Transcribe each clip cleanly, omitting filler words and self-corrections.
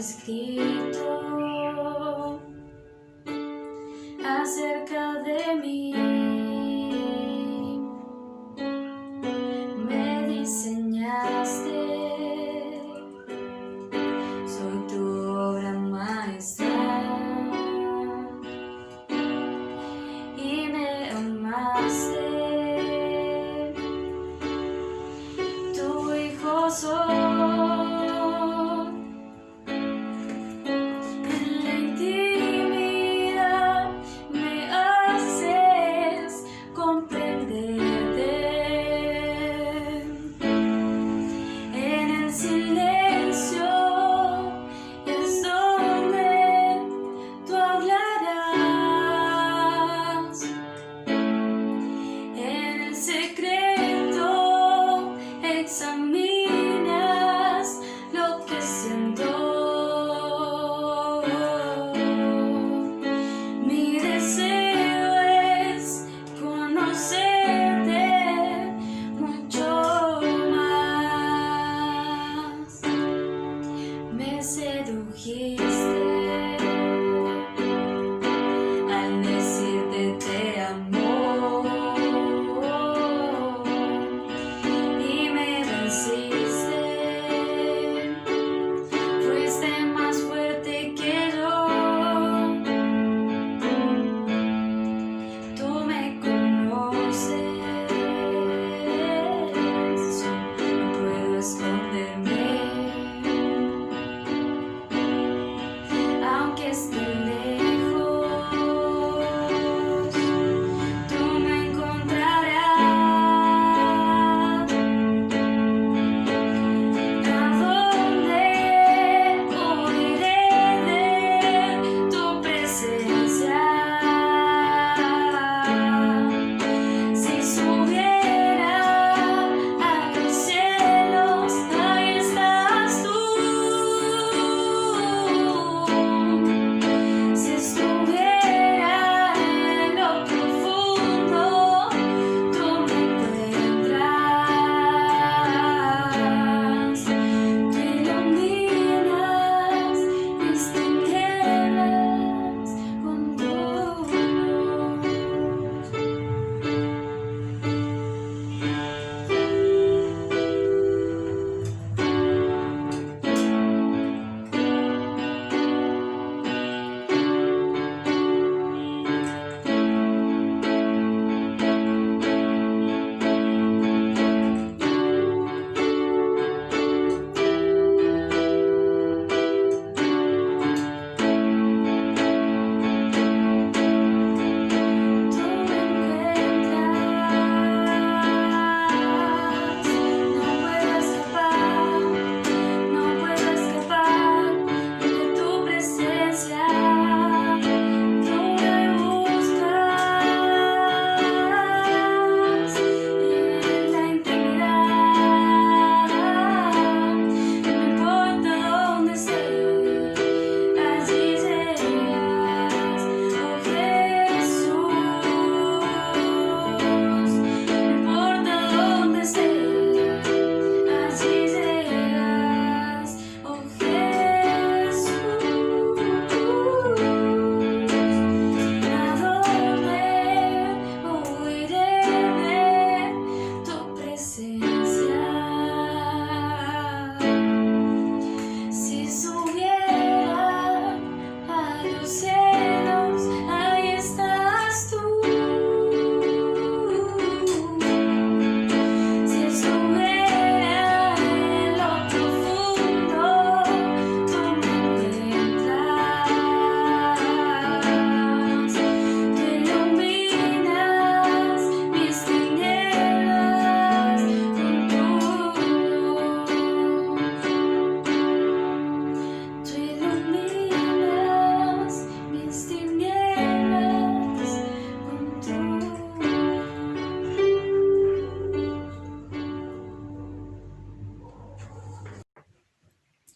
escrito acerca de mí. Me diseñaste, soy tu obra maestra y me amaste. Tu hijo soy. Examinas lo que siento. Mi deseo es conocerte mucho más. Me sedujiste al decirte te amo. Fuiste más fuerte que yo. Tú me conoces, no puedo esconderme, aunque esté lejos, tú me encontrarás.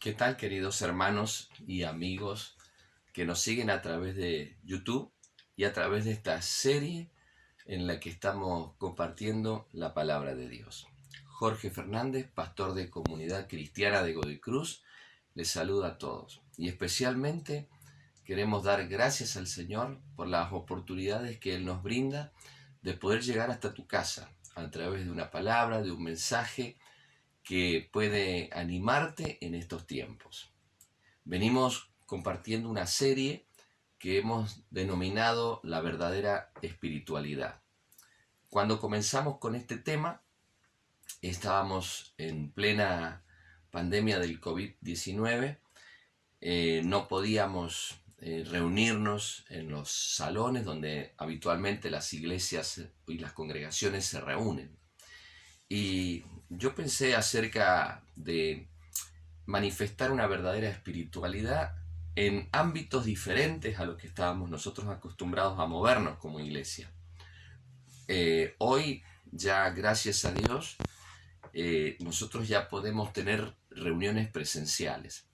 ¿Qué tal, queridos hermanos y amigos que nos siguen a través de YouTube y a través de esta serie en la que estamos compartiendo la palabra de Dios? Jorge Fernández, pastor de Comunidad Cristiana de Godoy Cruz, les saluda a todos. Y especialmente queremos dar gracias al Señor por las oportunidades que Él nos brinda de poder llegar hasta tu casa a través de una palabra, de un mensaje que puede animarte en estos tiempos. Venimos compartiendo una serie que hemos denominado la verdadera espiritualidad. Cuando comenzamos con este tema, estábamos en plena pandemia del COVID-19, no podíamos reunirnos en los salones donde habitualmente las iglesias y las congregaciones se reúnen. Y yo pensé acerca de manifestar una verdadera espiritualidad en ámbitos diferentes a los que estábamos nosotros acostumbrados a movernos como iglesia. Hoy ya, gracias a Dios, nosotros ya podemos tener reuniones presenciales.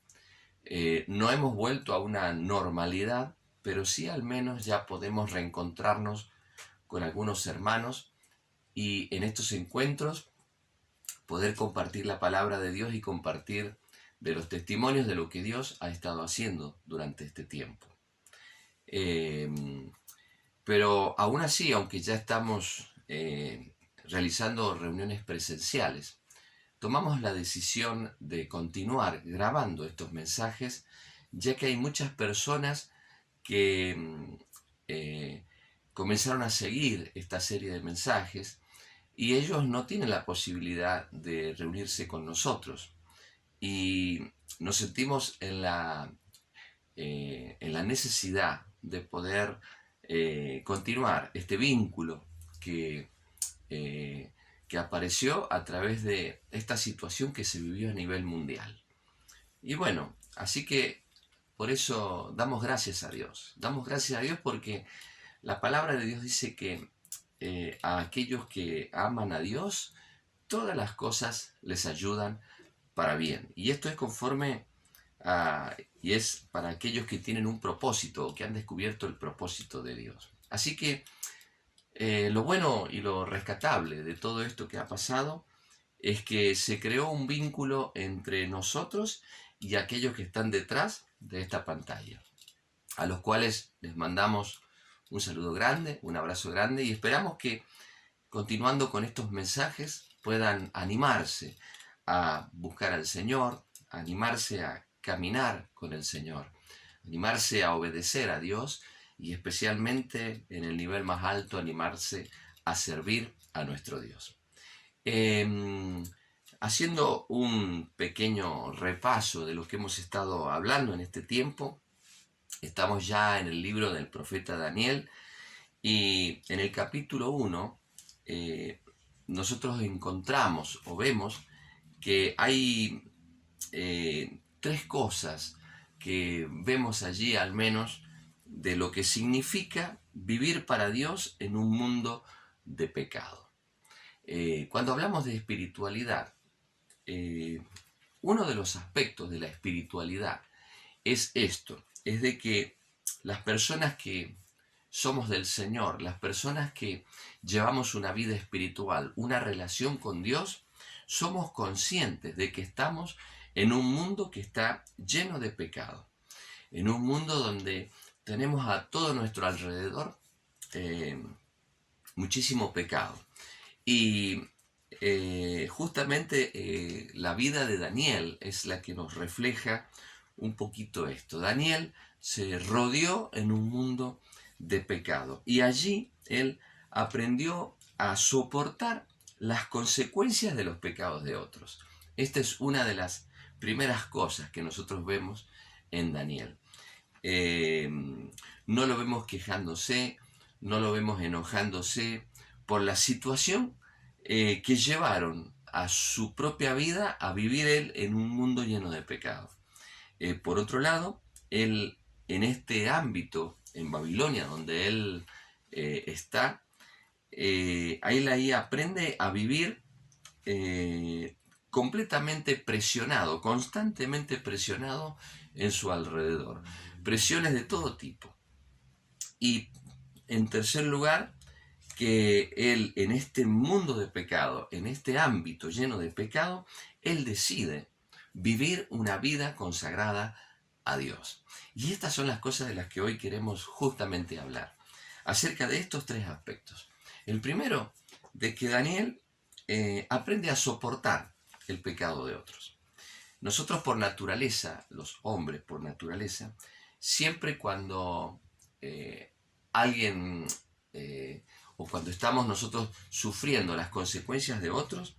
No hemos vuelto a una normalidad, pero sí al menos ya podemos reencontrarnos con algunos hermanos y en estos encuentros poder compartir la palabra de Dios y compartir de los testimonios de lo que Dios ha estado haciendo durante este tiempo. Pero aún así, aunque ya estamos realizando reuniones presenciales, tomamos la decisión de continuar grabando estos mensajes, ya que hay muchas personas que comenzaron a seguir esta serie de mensajes y ellos no tienen la posibilidad de reunirse con nosotros. Y nos sentimos en la necesidad de poder continuar este vínculo que apareció a través de esta situación que se vivió a nivel mundial. Y bueno, así que por eso damos gracias a Dios. Damos gracias a Dios porque la palabra de Dios dice que a aquellos que aman a Dios, todas las cosas les ayudan para bien. Y esto es conforme y es para aquellos que tienen un propósito o que han descubierto el propósito de Dios. Así que lo bueno y lo rescatable de todo esto que ha pasado es que se creó un vínculo entre nosotros y aquellos que están detrás de esta pantalla, a los cuales les mandamos un saludo grande, un abrazo grande y esperamos que continuando con estos mensajes puedan animarse a buscar al Señor, animarse a caminar con el Señor, animarse a obedecer a Dios y especialmente en el nivel más alto animarse a servir a nuestro Dios. Haciendo un pequeño repaso de lo que hemos estado hablando en este tiempo, estamos ya en el libro del profeta Daniel y en el capítulo 1 nosotros encontramos o vemos que hay tres cosas que vemos allí al menos de lo que significa vivir para Dios en un mundo de pecado. Cuando hablamos de espiritualidad, uno de los aspectos de la espiritualidad es esto, es de que las personas que somos del Señor, las personas que llevamos una vida espiritual, una relación con Dios, somos conscientes de que estamos en un mundo que está lleno de pecado, en un mundo donde tenemos a todo nuestro alrededor muchísimo pecado. Y justamente la vida de Daniel es la que nos refleja un poquito esto. Daniel se rodeó en un mundo de pecado y allí él aprendió a soportar las consecuencias de los pecados de otros. Esta es una de las primeras cosas que nosotros vemos en Daniel. No lo vemos quejándose, no lo vemos enojándose por la situación que llevaron a su propia vida a vivir él en un mundo lleno de pecado. Por otro lado, él en este ámbito, en Babilonia, donde él está, ahí aprende a vivir completamente presionado, constantemente presionado en su alrededor. Presiones de todo tipo. Y en tercer lugar, que él en este mundo de pecado, en este ámbito lleno de pecado, él decide vivir una vida consagrada a Dios. Y estas son las cosas de las que hoy queremos justamente hablar, acerca de estos tres aspectos. El primero, de que Daniel aprende a soportar el pecado de otros. Nosotros por naturaleza, los hombres por naturaleza, siempre cuando alguien o cuando estamos nosotros sufriendo las consecuencias de otros,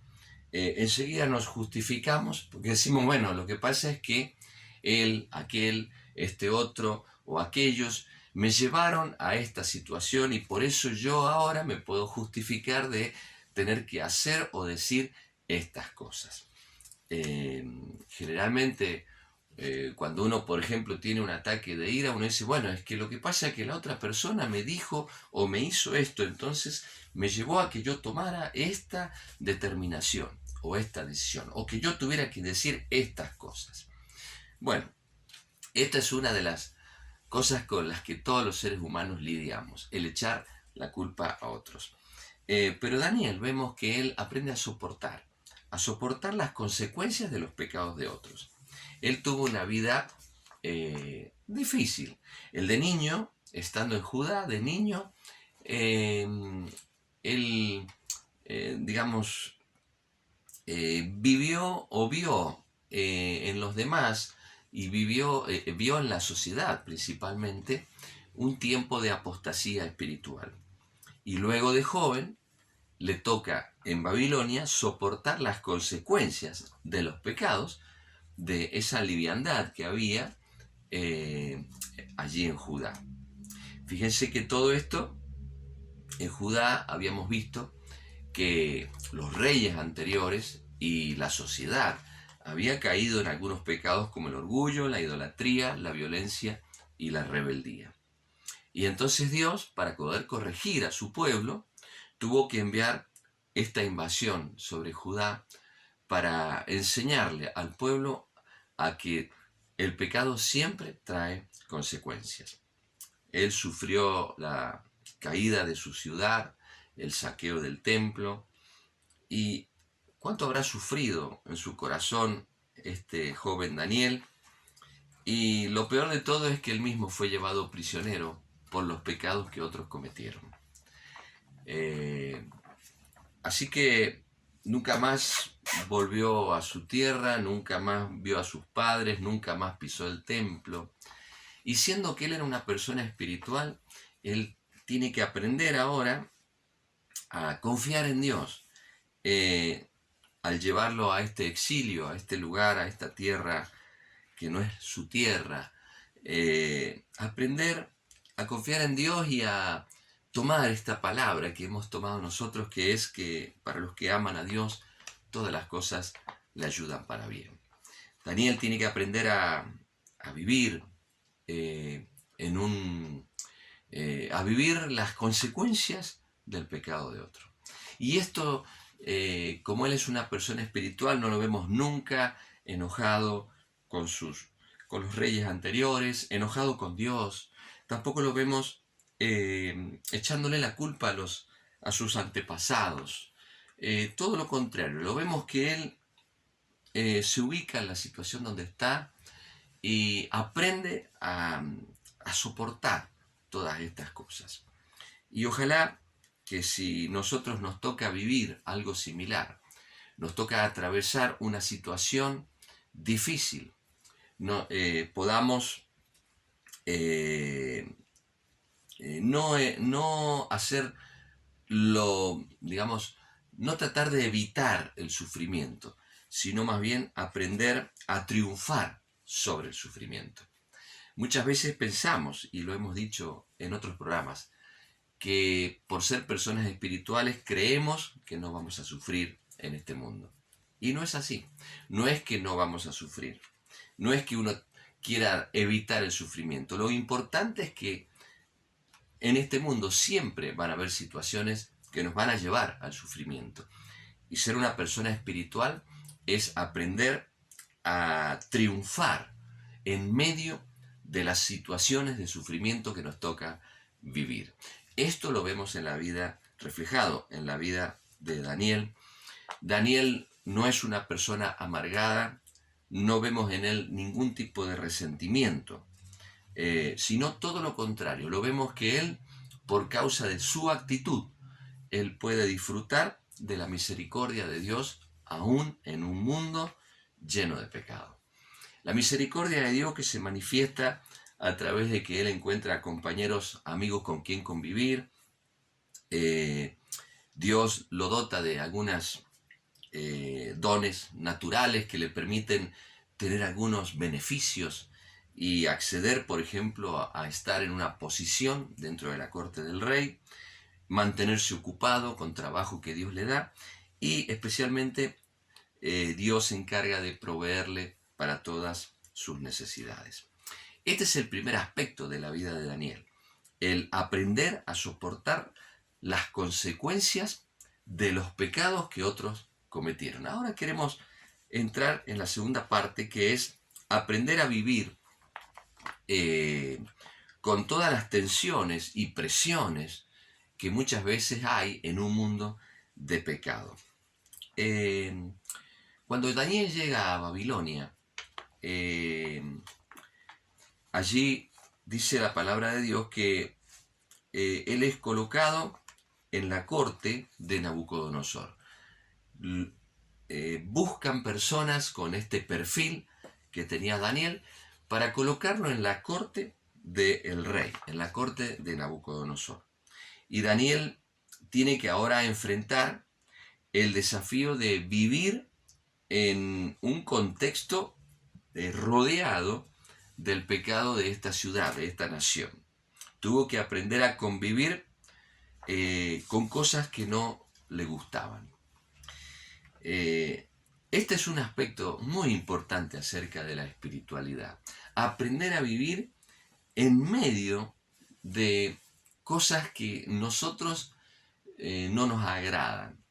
enseguida nos justificamos porque decimos, bueno, lo que pasa es que él, aquel, este otro o aquellos me llevaron a esta situación y por eso yo ahora me puedo justificar de tener que hacer o decir estas cosas. Generalmente cuando uno, por ejemplo, tiene un ataque de ira, uno dice, bueno, es que lo que pasa es que la otra persona me dijo o me hizo esto, entonces me llevó a que yo tomara esta determinación o esta decisión, o que yo tuviera que decir estas cosas. Bueno, esta es una de las cosas con las que todos los seres humanos lidiamos, el echar la culpa a otros. Pero Daniel vemos que él aprende a soportar las consecuencias de los pecados de otros. Él tuvo una vida difícil. El de niño, estando en Judá, de niño, él, digamos, vivió o vio en los demás y vio en la sociedad principalmente un tiempo de apostasía espiritual. Y luego de joven le toca en Babilonia soportar las consecuencias de los pecados, de esa liviandad que había allí en Judá. Fíjense que todo esto, en Judá habíamos visto que los reyes anteriores y la sociedad había caído en algunos pecados como el orgullo, la idolatría, la violencia y la rebeldía. Y entonces Dios, para poder corregir a su pueblo, tuvo que enviar esta invasión sobre Judá para enseñarle al pueblo a que el pecado siempre trae consecuencias. Él sufrió la caída de su ciudad, el saqueo del templo, y cuánto habrá sufrido en su corazón este joven Daniel. Y lo peor de todo es que él mismo fue llevado prisionero por los pecados que otros cometieron. Así que nunca más volvió a su tierra, nunca más vio a sus padres, nunca más pisó el templo. Y siendo que él era una persona espiritual, él tiene que aprender ahora a confiar en Dios. Al llevarlo a este exilio, a este lugar, a esta tierra que no es su tierra, aprender a confiar en Dios y a tomar esta palabra que hemos tomado nosotros, que es que para los que aman a Dios, todas las cosas le ayudan para bien. Daniel tiene que aprender a vivir a vivir las consecuencias del pecado de otro. Y esto, como él es una persona espiritual, no lo vemos nunca enojado con los reyes anteriores, enojado con Dios. Tampoco lo vemos echándole la culpa a sus antepasados. Todo lo contrario, lo vemos que él se ubica en la situación donde está y aprende a soportar todas estas cosas. Y ojalá que si nosotros nos toca vivir algo similar, nos toca atravesar una situación difícil, podamos no hacer digamos, no tratar de evitar el sufrimiento, sino más bien aprender a triunfar sobre el sufrimiento. Muchas veces pensamos, y lo hemos dicho en otros programas, que por ser personas espirituales creemos que no vamos a sufrir en este mundo. Y no es así. No es que no vamos a sufrir. No es que uno quiera evitar el sufrimiento. Lo importante es que en este mundo siempre van a haber situaciones que nos van a llevar al sufrimiento. Y ser una persona espiritual es aprender a triunfar en medio de las situaciones de sufrimiento que nos toca vivir. Esto lo vemos en la vida, reflejado en la vida de Daniel. Daniel no es una persona amargada, no vemos en él ningún tipo de resentimiento, sino todo lo contrario. Lo vemos que él, por causa de su actitud, él puede disfrutar de la misericordia de Dios aún en un mundo lleno de pecado. La misericordia de Dios que se manifiesta a través de que él encuentra compañeros, amigos con quien convivir. Dios lo dota de algunas dones naturales que le permiten tener algunos beneficios y acceder, por ejemplo, a estar en una posición dentro de la corte del rey, mantenerse ocupado con trabajo que Dios le da, y especialmente Dios se encarga de proveerle para todas sus necesidades. Este es el primer aspecto de la vida de Daniel, el aprender a soportar las consecuencias de los pecados que otros cometieron. Ahora queremos entrar en la segunda parte, que es aprender a vivir con todas las tensiones y presiones que muchas veces hay en un mundo de pecado. Cuando Daniel llega a Babilonia, allí dice la palabra de Dios que él es colocado en la corte de Nabucodonosor. Buscan personas con este perfil que tenía Daniel para colocarlo en la corte del rey, en la corte de Nabucodonosor. Y Daniel tiene que ahora enfrentar el desafío de vivir en un contexto rodeado del pecado de esta ciudad, de esta nación. Tuvo que aprender a convivir con cosas que no le gustaban. Este es un aspecto muy importante acerca de la espiritualidad. Aprender a vivir en medio de cosas que nosotros no nos agradan.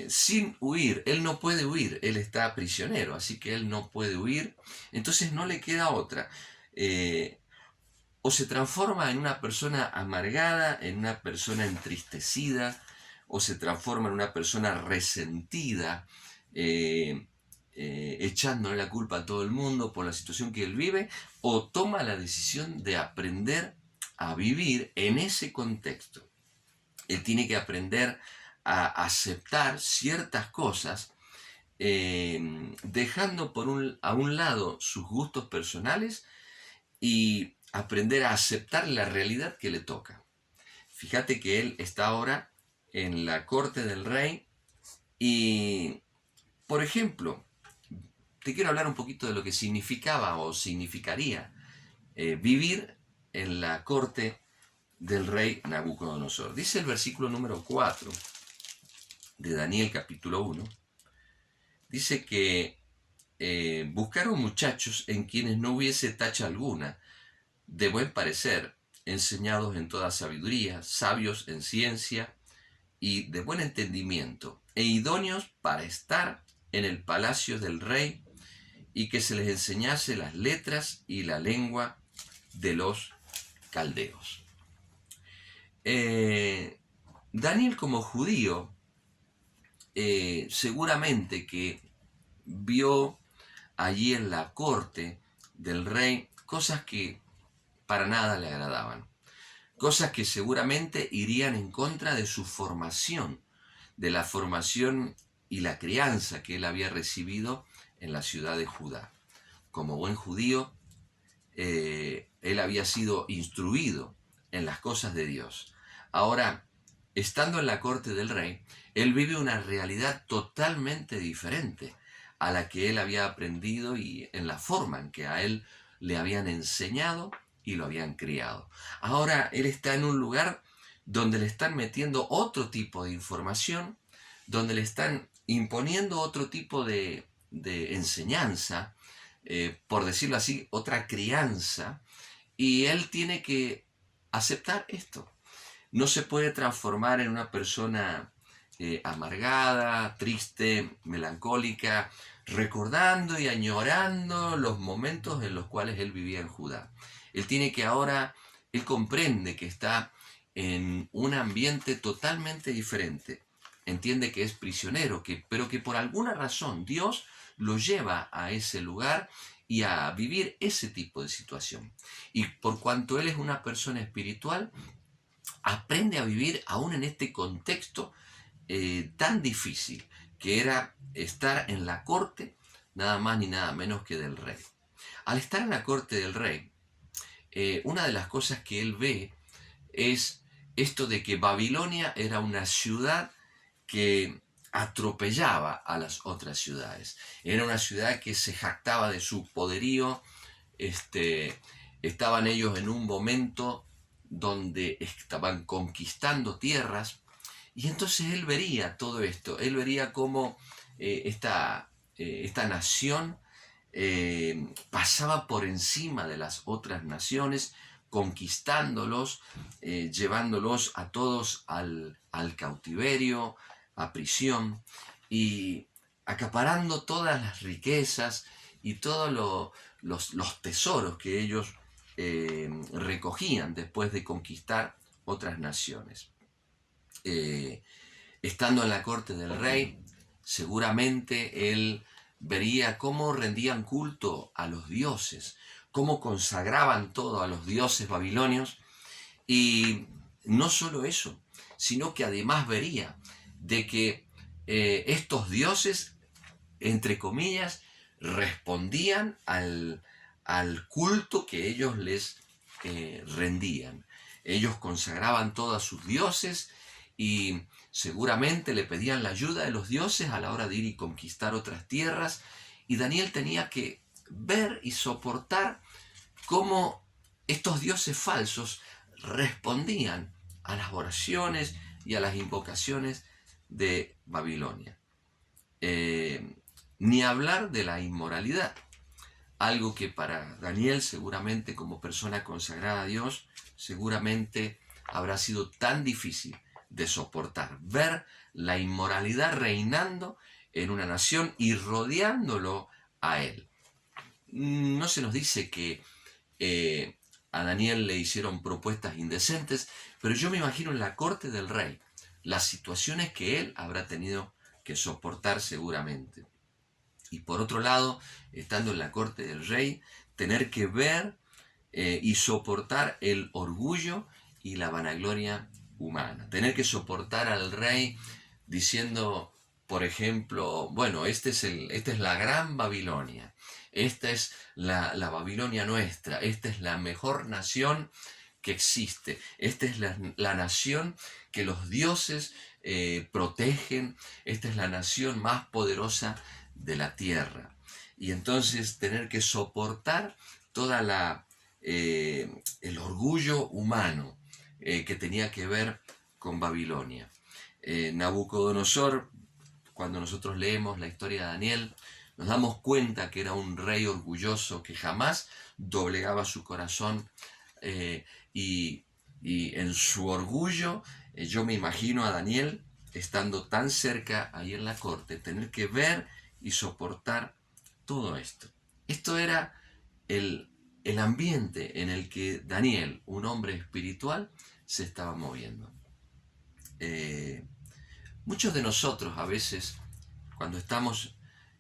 Sin huir, él no puede huir, él está prisionero, así que él no puede huir, entonces no le queda otra. O se transforma en una persona amargada, en una persona entristecida, o se transforma en una persona resentida, echándole la culpa a todo el mundo por la situación que él vive, o toma la decisión de aprender a vivir en ese contexto. Él tiene que aprender a aceptar ciertas cosas, dejando a un lado sus gustos personales y aprender a aceptar la realidad que le toca. Fíjate que él está ahora en la corte del rey y, por ejemplo, te quiero hablar un poquito de lo que significaba o significaría vivir en la corte del rey Nabucodonosor. Dice el versículo número 4 de Daniel capítulo 1, dice que buscaron muchachos en quienes no hubiese tacha alguna, de buen parecer, enseñados en toda sabiduría, sabios en ciencia y de buen entendimiento, e idóneos para estar en el palacio del rey, y que se les enseñase las letras y la lengua de los caldeos. Daniel, como judío, seguramente que vio allí en la corte del rey cosas que para nada le agradaban, cosas que seguramente irían en contra de su formación, de la formación y la crianza que él había recibido en la ciudad de Judá. Como buen judío, él había sido instruido en las cosas de Dios. Ahora, estando en la corte del rey, él vive una realidad totalmente diferente a la que él había aprendido y en la forma en que a él le habían enseñado y lo habían criado. Ahora él está en un lugar donde le están metiendo otro tipo de información, donde le están imponiendo otro tipo de enseñanza, por decirlo así, otra crianza, y él tiene que aceptar esto. No se puede transformar en una persona amargada, triste, melancólica, recordando y añorando los momentos en los cuales él vivía en Judá. Él tiene que ahora, él comprende que está en un ambiente totalmente diferente, entiende que es prisionero, pero que por alguna razón Dios lo lleva a ese lugar y a vivir ese tipo de situación. Y por cuanto él es una persona espiritual, aprende a vivir aún en este contexto tan difícil, que era estar en la corte, nada más ni nada menos que del rey. Al estar en la corte del rey, una de las cosas que él ve es esto de que Babilonia era una ciudad que atropellaba a las otras ciudades. Era una ciudad que se jactaba de su poderío. Estaban ellos en un momento donde estaban conquistando tierras, y entonces él vería todo esto. Él vería cómo esta nación pasaba por encima de las otras naciones, conquistándolos, llevándolos a todos al cautiverio, a prisión, y acaparando todas las riquezas y todos los tesoros que ellos recogían después de conquistar otras naciones. Estando en la corte del rey, seguramente él vería cómo rendían culto a los dioses, cómo consagraban todo a los dioses babilonios, y no solo eso, sino que además vería de que estos dioses, entre comillas, respondían al culto que ellos les rendían. Ellos consagraban todo a sus dioses y seguramente le pedían la ayuda de los dioses a la hora de ir y conquistar otras tierras, y Daniel tenía que ver y soportar cómo estos dioses falsos respondían a las oraciones y a las invocaciones de Babilonia. Ni hablar de la inmoralidad, algo que para Daniel, seguramente como persona consagrada a Dios, seguramente habrá sido tan difícil de soportar, ver la inmoralidad reinando en una nación y rodeándolo a él. No se nos dice que a Daniel le hicieron propuestas indecentes, pero yo me imagino en la corte del rey las situaciones que él habrá tenido que soportar seguramente. Y por otro lado, estando en la corte del rey, tener que ver y soportar el orgullo y la vanagloria humana. Tener que soportar al rey diciendo, por ejemplo, bueno, esta es la gran Babilonia, esta es la Babilonia nuestra, esta es la mejor nación que existe, esta es la nación que los dioses protegen, esta es la nación más poderosa de la tierra. Y entonces tener que soportar toda el orgullo humano que tenía que ver con Babilonia. Nabucodonosor, cuando nosotros leemos la historia de Daniel, nos damos cuenta que era un rey orgulloso que jamás doblegaba su corazón, y en su orgullo yo me imagino a Daniel estando tan cerca ahí en la corte, tener que ver y soportar todo esto. Esto era el ambiente en el que Daniel, un hombre espiritual, se estaba moviendo. Muchos de nosotros a veces, cuando estamos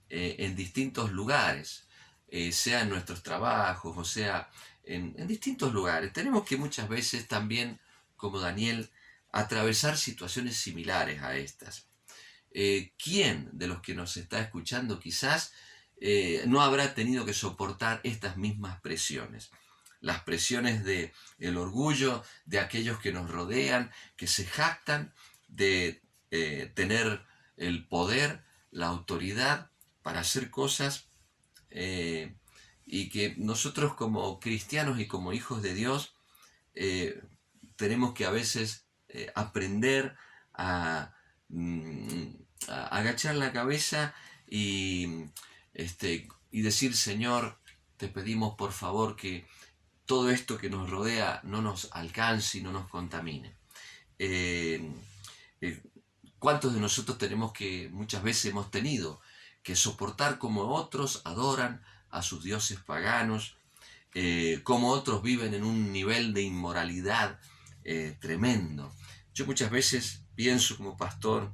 en distintos lugares, sea en nuestros trabajos o sea en distintos lugares, tenemos que muchas veces también, como Daniel, atravesar situaciones similares a estas. ¿Quién de los que nos está escuchando quizás no habrá tenido que soportar estas mismas presiones? Las presiones del orgullo de aquellos que nos rodean, que se jactan de tener el poder, la autoridad para hacer cosas, y que nosotros como cristianos y como hijos de Dios tenemos que a veces aprender a agachar la cabeza y decir: Señor, te pedimos por favor que todo esto que nos rodea no nos alcance y no nos contamine. ¿Cuántos de nosotros muchas veces hemos tenido que soportar cómo otros adoran a sus dioses paganos, cómo otros viven en un nivel de inmoralidad tremendo? Yo muchas veces pienso como pastor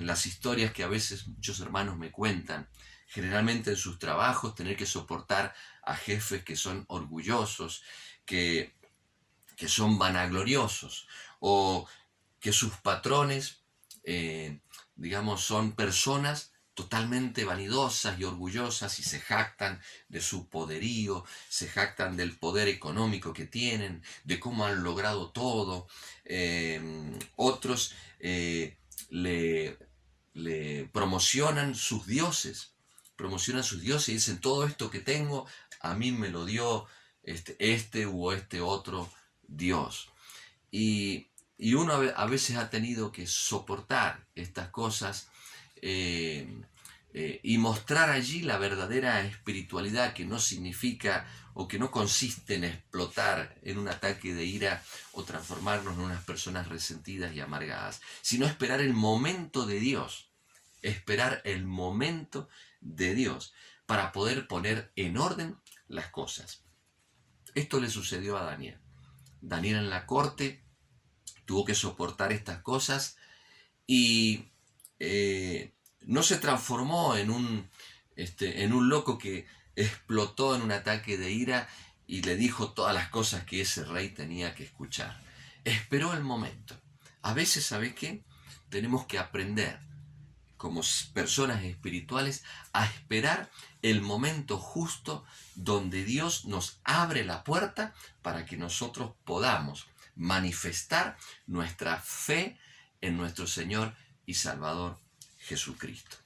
las historias que a veces muchos hermanos me cuentan, generalmente en sus trabajos, tener que soportar a jefes que son orgullosos, que son vanagloriosos, o que sus patrones, digamos, son personas totalmente vanidosas y orgullosas y se jactan de su poderío, se jactan del poder económico que tienen, de cómo han logrado todo. Otros le, le promocionan sus dioses y dicen, todo esto que tengo a mí me lo dio este u este otro Dios. Y uno a veces ha tenido que soportar estas cosas y mostrar allí la verdadera espiritualidad, que no significa o que no consiste en explotar en un ataque de ira o transformarnos en unas personas resentidas y amargadas, sino esperar el momento de Dios, esperar el momento de Dios para poder poner en orden las cosas. Esto le sucedió a Daniel. Daniel en la corte tuvo que soportar estas cosas y no se transformó en un loco que explotó en un ataque de ira y le dijo todas las cosas que ese rey tenía que escuchar. Esperó el momento. A veces, ¿sabes qué? Tenemos que aprender como personas espirituales a esperar el momento justo donde Dios nos abre la puerta para que nosotros podamos manifestar nuestra fe en nuestro Señor y Salvador Jesucristo.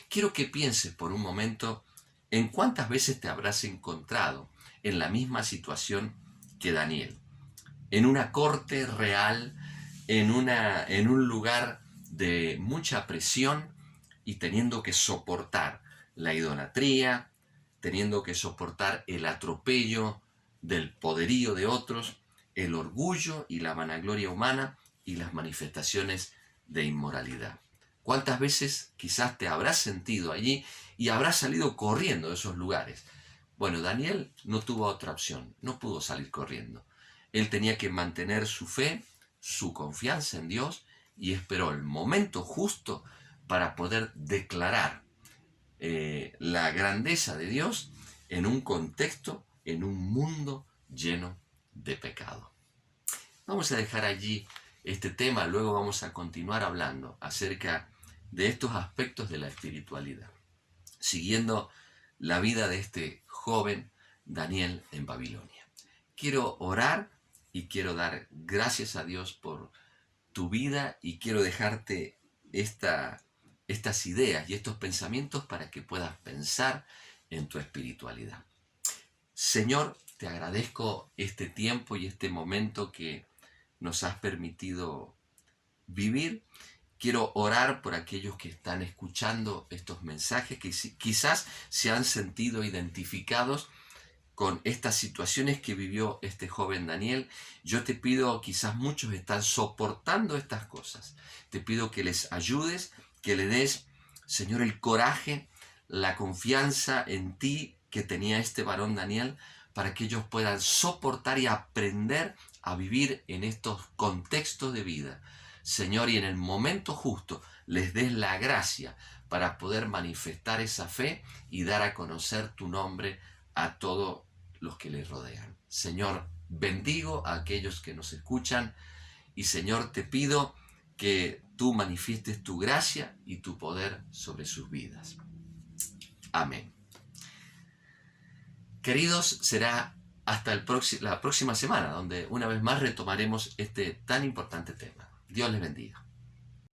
Quiero que pienses por un momento en cuántas veces te habrás encontrado en la misma situación que Daniel, en una corte real, en un lugar de mucha presión y teniendo que soportar la idolatría, teniendo que soportar el atropello del poderío de otros, el orgullo y la vanagloria humana y las manifestaciones de inmoralidad. ¿Cuántas veces quizás te habrás sentido allí y habrás salido corriendo de esos lugares? Bueno, Daniel no tuvo otra opción, no pudo salir corriendo. Él tenía que mantener su fe, su confianza en Dios y esperó el momento justo para poder declarar la grandeza de Dios en un contexto, en un mundo lleno de pecado. Vamos a dejar allí este tema, luego vamos a continuar hablando acerca de estos aspectos de la espiritualidad, siguiendo la vida de este joven Daniel en Babilonia. Quiero orar y quiero dar gracias a Dios por tu vida y quiero dejarte estas ideas y estos pensamientos para que puedas pensar en tu espiritualidad. Señor, te agradezco este tiempo y este momento que nos has permitido vivir. Quiero orar por aquellos que están escuchando estos mensajes, que quizás se han sentido identificados con estas situaciones que vivió este joven Daniel. Yo te pido, quizás muchos están soportando estas cosas. Te pido que les ayudes, que le des, Señor, el coraje, la confianza en ti que tenía este varón Daniel, para que ellos puedan soportar y aprender a vivir en estos contextos de vida. Señor, y en el momento justo les des la gracia para poder manifestar esa fe y dar a conocer tu nombre a todos los que les rodean. Señor, bendigo a aquellos que nos escuchan y Señor, te pido que tú manifiestes tu gracia y tu poder sobre sus vidas. Amén. Queridos, será hasta la próxima semana, donde una vez más retomaremos este tan importante tema. Dios les bendiga.